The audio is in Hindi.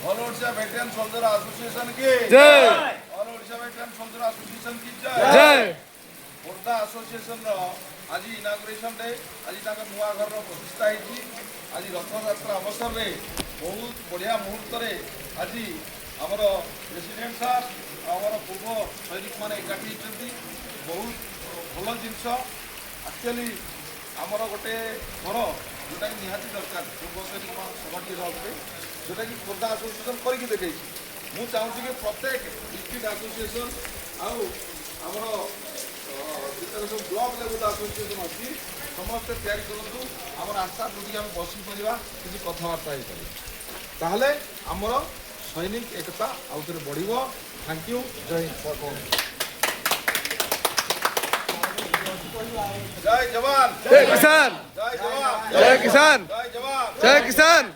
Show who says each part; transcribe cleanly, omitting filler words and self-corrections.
Speaker 1: all Odisha veteran soldier association की
Speaker 2: जय
Speaker 1: all Odisha veteran soldier association की
Speaker 2: जय
Speaker 1: खोर्धा एसोसिएशन आज इनागुरेशन डे आज नुआ घर प्रतिष्ठा होती आज रथयात्रा अवसर में बहुत बढ़िया मुहूर्त आज आमर प्रेसिडेंट सार आमर पूर्व सैनिक मैंने एकाठी होती बहुत भल जिनस एक्चुअली आमर गोटे घर जोटा कि निहाती दरकार पूर्व सैनिक सभाटी रहे जोटा कि खोर्धा एसोसिएशन करके देखी मुझे चाहूँगी कि प्रत्येक डिस्ट्रिक्ट एसोसिएशन आमर जितने सब ब्लक लेवल एसोसिएशन अच्छी समस्ते तैयारी करूँ आम आशा जोटी आम बस पड़ा किसी कथबार्ता हो पारे आमर सैनिक एकता आउ थे बढ़ थैंक यू जय हिंद जय जवान
Speaker 2: जय किसान
Speaker 1: जय जवान
Speaker 2: जय किसान
Speaker 1: जय जवान
Speaker 2: जय किसान